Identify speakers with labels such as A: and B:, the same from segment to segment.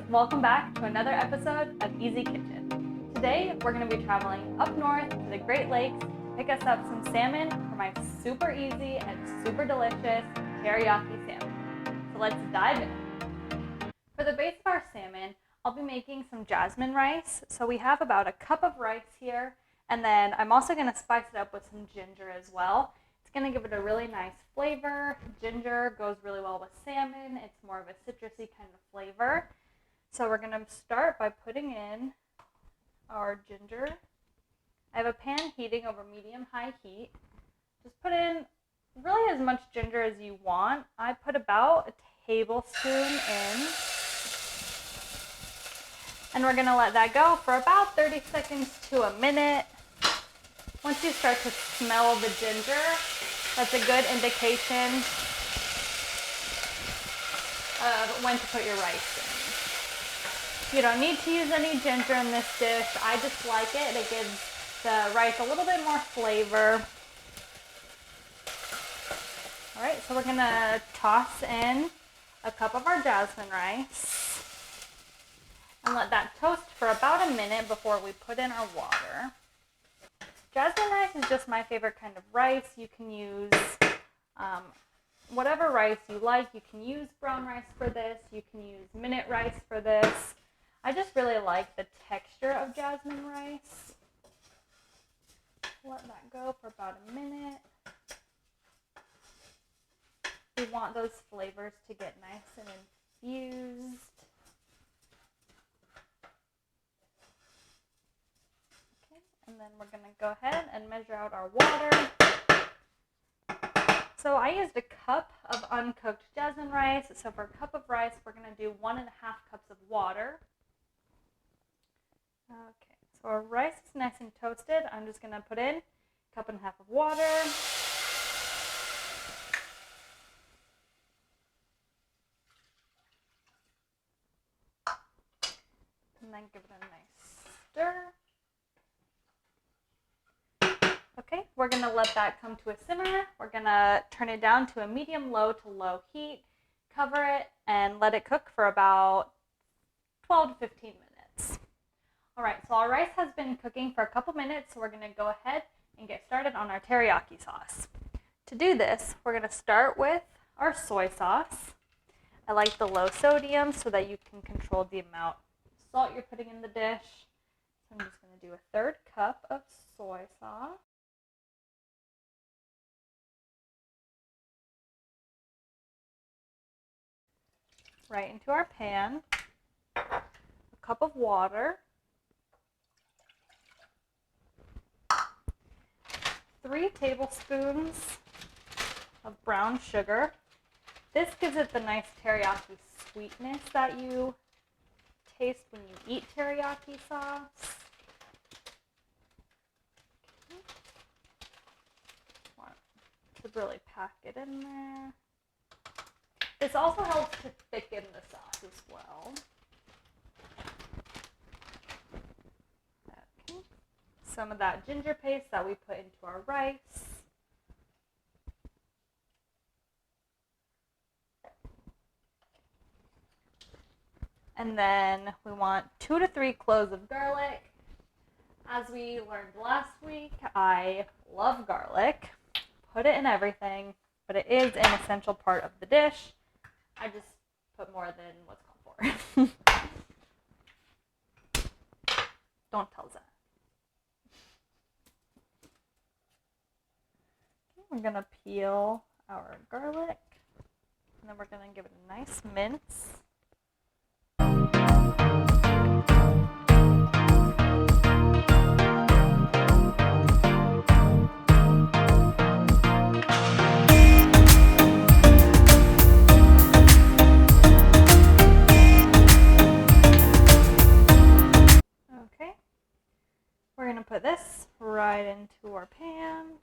A: Welcome back to another episode of Easy Kitchen. Today we're going to be traveling up north to the Great Lakes to pick us up some salmon for my super easy and super delicious teriyaki salmon. So let's dive in. For the base of our salmon, I'll be making some jasmine rice. So we have about a cup of rice here, and then I'm also going to spice it up with some ginger as well. It's going to give it a really nice flavor. Ginger goes really well with salmon. It's more of a citrusy kind of flavor. So we're going to start by putting in our ginger. I have a pan heating over medium-high heat. Just put in really as much ginger as you want. I put about a tablespoon in. And we're going to let that go for about 30 seconds to a minute. Once you start to smell the ginger, that's a good indication of when to put your rice in. You don't need to use any ginger in this dish. I just like it. It gives the rice a little bit more flavor. All right, so we're gonna toss in a cup of our jasmine rice and let that toast for about a minute before we put in our water. Jasmine rice is just my favorite kind of rice. You can use whatever rice you like. You can use brown rice for this. You can use minute rice for this. I just really like the texture of jasmine rice. Let that go for about a minute. We want those flavors to get nice and infused. Okay, and then we're going to go ahead and measure out our water. So I used a cup of uncooked jasmine rice. So for a cup of rice, we're going to do 1.5 cups of water. Okay, so our rice is nice and toasted. I'm just going to put in 1.5 cups of water. And then give it a nice stir. Okay, we're going to let that come to a simmer. We're going to turn it down to a medium-low to low heat, cover it, and let it cook for about 12 to 15 minutes. All right, so our rice has been cooking for a couple minutes, so we're going to go ahead and get started on our teriyaki sauce. To do this, we're going to start with our soy sauce. I like the low sodium so that you can control the amount of salt you're putting in the dish. So I'm just going to do a 1/3 cup of soy sauce. Right into our pan. A cup of water. 3 tablespoons of brown sugar. This gives it the nice teriyaki sweetness that you taste when you eat teriyaki sauce. Okay. Want to really pack it in there. This also helps to thicken the sauce as well. Okay. Some of that ginger paste that we put into our rice. And then we want 2 to 3 cloves of garlic. As we learned last week, I love garlic. Put it in everything, but it is an essential part of the dish. I just put more than what's called for. Don't tell Zach. Okay, we're going to peel our garlic, and then we're going to give it a nice mince. Okay, we're going to put this right into our pan.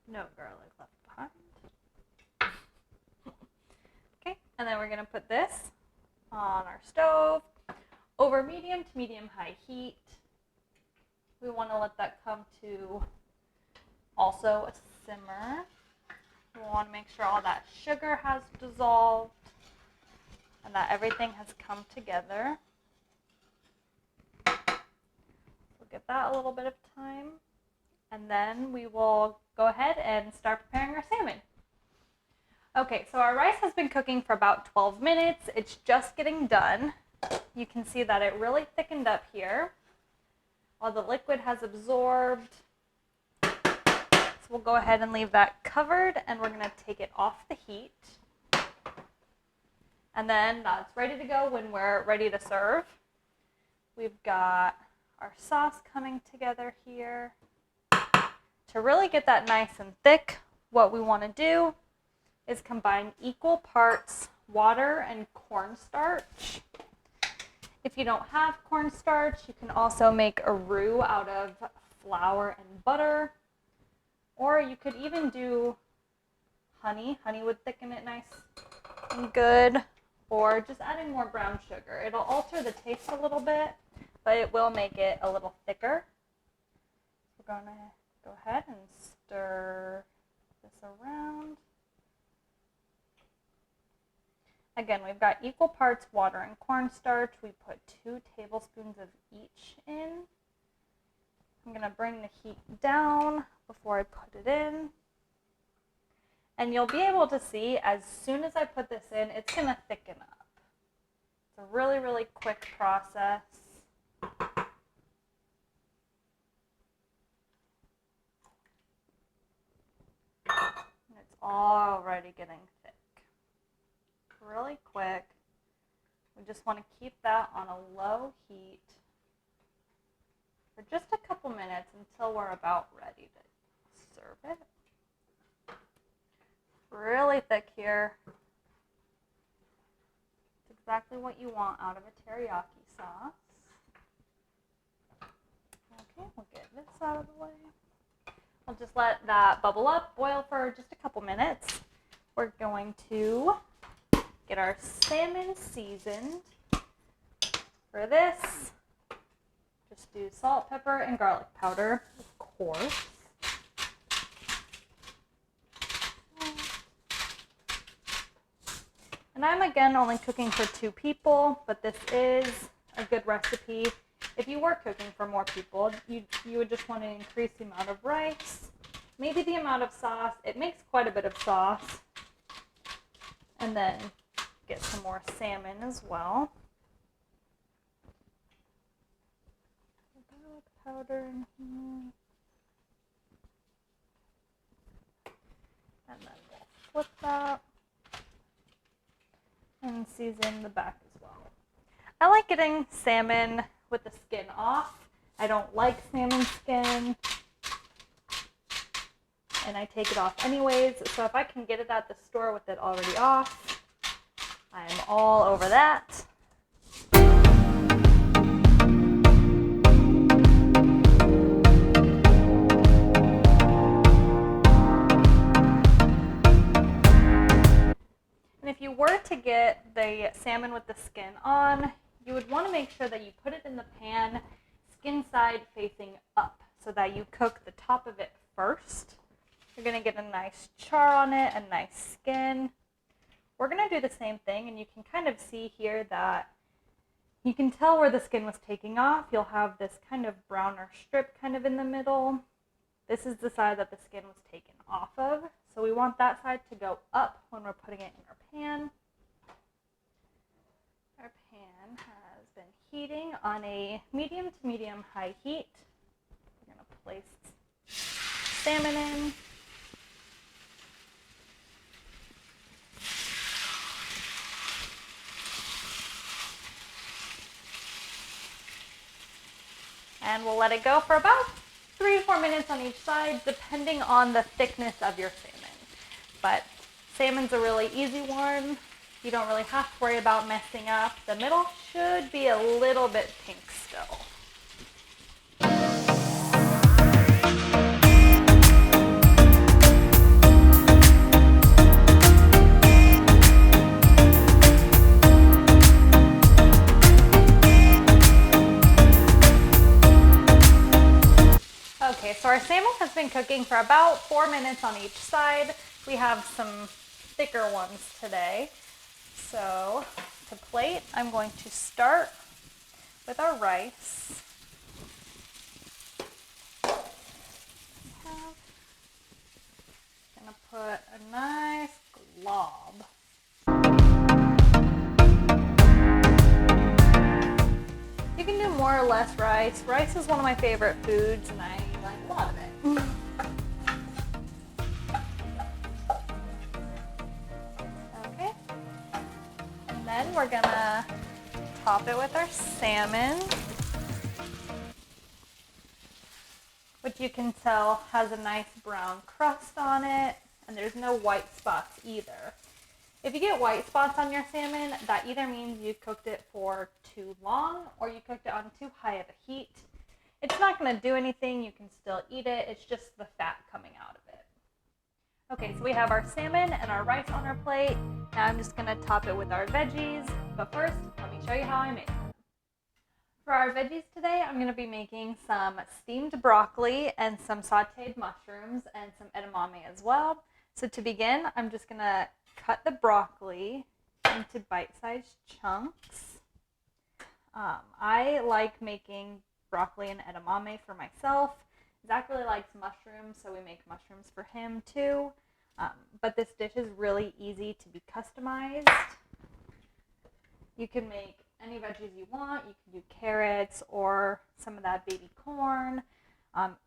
A: No garlic left behind. Okay, and then we're going to put this on our stove over medium to medium-high heat. We want to let that come to also simmer. We want to make sure all that sugar has dissolved and that everything has come together. We'll give that a little bit of time, and then we will go ahead and start preparing our salmon. Okay, so our rice has been cooking for about 12 minutes. It's just getting done. You can see that it really thickened up here. All the liquid has absorbed. So we'll go ahead and leave that covered, and we're going to take it off the heat. And then that's ready to go when we're ready to serve. We've got our sauce coming together here. To really get that nice and thick, what we want to do is combine equal parts water and cornstarch. If you don't have cornstarch, you can also make a roux out of flour and butter. Or you could even do honey. Honey would thicken it nice and good. Or just adding more brown sugar. It'll alter the taste a little bit, but it will make it a little thicker. So we're going to go ahead and stir this around. Again, we've got equal parts water and cornstarch. We put 2 tablespoons of each in. I'm going to bring the heat down before I put it in. And you'll be able to see as soon as I put this in, it's going to thicken up. It's a really, really quick process. And it's already getting thick. Really quick. We just want to keep that on a low heat for just a couple minutes until we're about ready to serve it. Really thick here. It's exactly what you want out of a teriyaki sauce. Okay, we'll get this out of the way. We'll just let that bubble up, boil for just a couple minutes. We're going to get our salmon seasoned. For this, just do salt, pepper, and garlic powder, of course. And I'm again only cooking for 2 people, but this is a good recipe. If you were cooking for more people, you would just want to increase the amount of rice, maybe the amount of sauce. It makes quite a bit of sauce. And then get some more salmon as well. Garlic powder in here. And then we'll flip that and season the back as well. I like getting salmon with the skin off. I don't like salmon skin, and I take it off anyways. So if I can get it at the store with it already off, I am all over that. And if you were to get the salmon with the skin on, you would want to make sure that you put it in the pan, skin side facing up, so that you cook the top of it first. You're going to get a nice char on it, a nice skin. We're going to do the same thing, and you can kind of see here that you can tell where the skin was taking off. You'll have this kind of browner strip kind of in the middle. This is the side that the skin was taken off of. So we want that side to go up when we're putting it in our pan. Our pan has been heating on a medium to medium high heat. We're going to place salmon in. And we'll let it go for about 3 to 4 minutes on each side, depending on the thickness of your salmon. But salmon's a really easy one. You don't really have to worry about messing up. The middle should be a little bit pink still. Okay, so our salmon has been cooking for about 4 minutes on each side. We have some thicker ones today. So to plate, I'm going to start with our rice. Gonna put a nice glob. You can do more or less rice. Rice is one of my favorite foods and I like a lot of it. Okay. And then we're gonna top it with our salmon, which you can tell has a nice brown crust on it, and there's no white spots either. If you get white spots on your salmon, that either means you cooked it for too long or you cooked it on too high of a heat. It's not going to do anything. You can still eat it. It's just the fat coming out of it. Okay, so we have our salmon and our rice on our plate. Now I'm just going to top it with our veggies. But first, let me show you how I make them. For our veggies today, I'm going to be making some steamed broccoli and some sauteed mushrooms and some edamame as well. So to begin, I'm just going to cut the broccoli into bite-sized chunks. I like making broccoli and edamame for myself. Zach really likes mushrooms, so we make mushrooms for him too. But this dish is really easy to be customized. You can make any veggies you want. You can do carrots or some of that baby corn.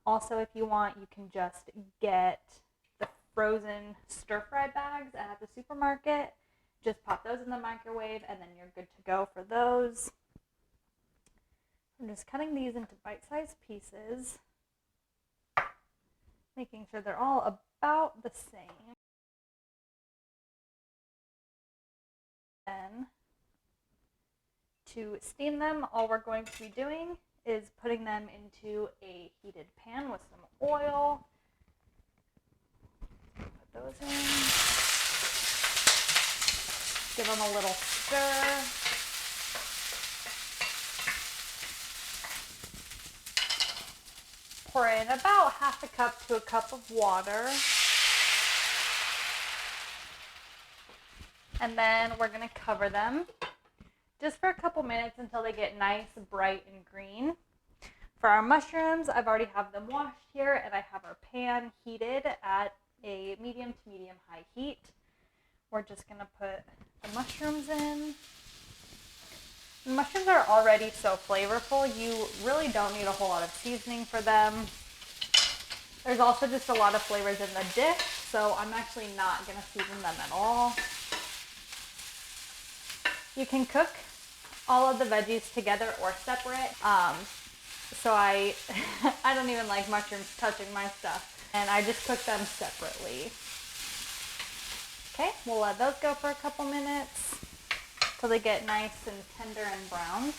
A: Also, if you want, you can just get the frozen stir-fry bags at the supermarket. Just pop those in the microwave and then you're good to go for those. I'm just cutting these into bite-sized pieces, making sure they're all about the same. Then, to steam them, all we're going to be doing is putting them into a heated pan with some oil. Put those in. Give them a little stir. Pour in about half a cup to a cup of water. And then we're going to cover them just for a couple minutes until they get nice, bright, and green. For our mushrooms, I've already have them washed here, and I have our pan heated at a medium to medium-high heat. We're just going to put the mushrooms in. The mushrooms are already so flavorful, you really don't need a whole lot of seasoning for them. There's also just a lot of flavors in the dish, so I'm actually not going to season them at all. You can cook all of the veggies together or separate. So I don't even like mushrooms touching my stuff, and I just cook them separately. Okay, we'll let those go for a couple minutes till they get nice and tender and brown.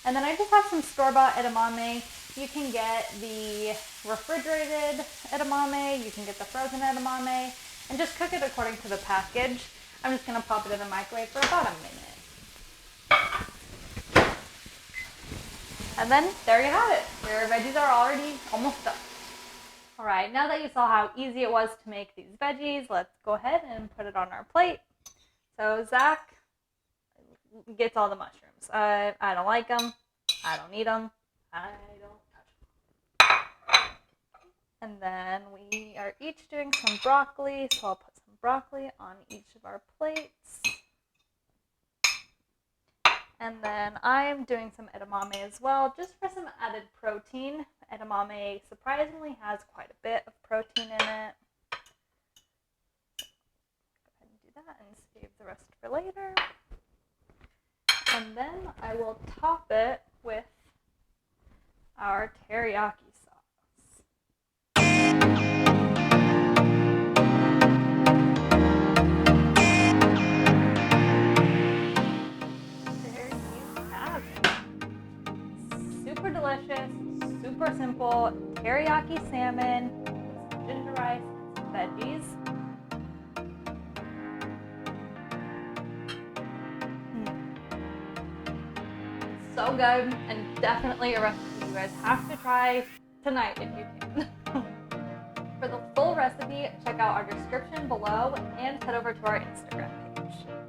A: And then I just have some store-bought edamame. You can get the refrigerated edamame, you can get the frozen edamame, and just cook it according to the package. I'm just going to pop it in the microwave for about a minute. And then there you have it. Your veggies are already almost done. All right, now that you saw how easy it was to make these veggies, let's go ahead and put it on our plate. So Zach gets all the mushrooms. I don't like them. I don't eat them. I don't touch them. And then we are each doing some broccoli, so I'll put some broccoli on each of our plates. And then I'm doing some edamame as well, just for some added protein. Edamame surprisingly has quite a bit of protein in it. Go ahead and do that and save the rest for later. And then I will top it with our teriyaki sauce. There you have it. Super delicious, super simple teriyaki salmon with some ginger rice and some veggies. So good, and definitely a recipe you guys have to try tonight if you can. For the full recipe, check out our description below and head over to our Instagram page.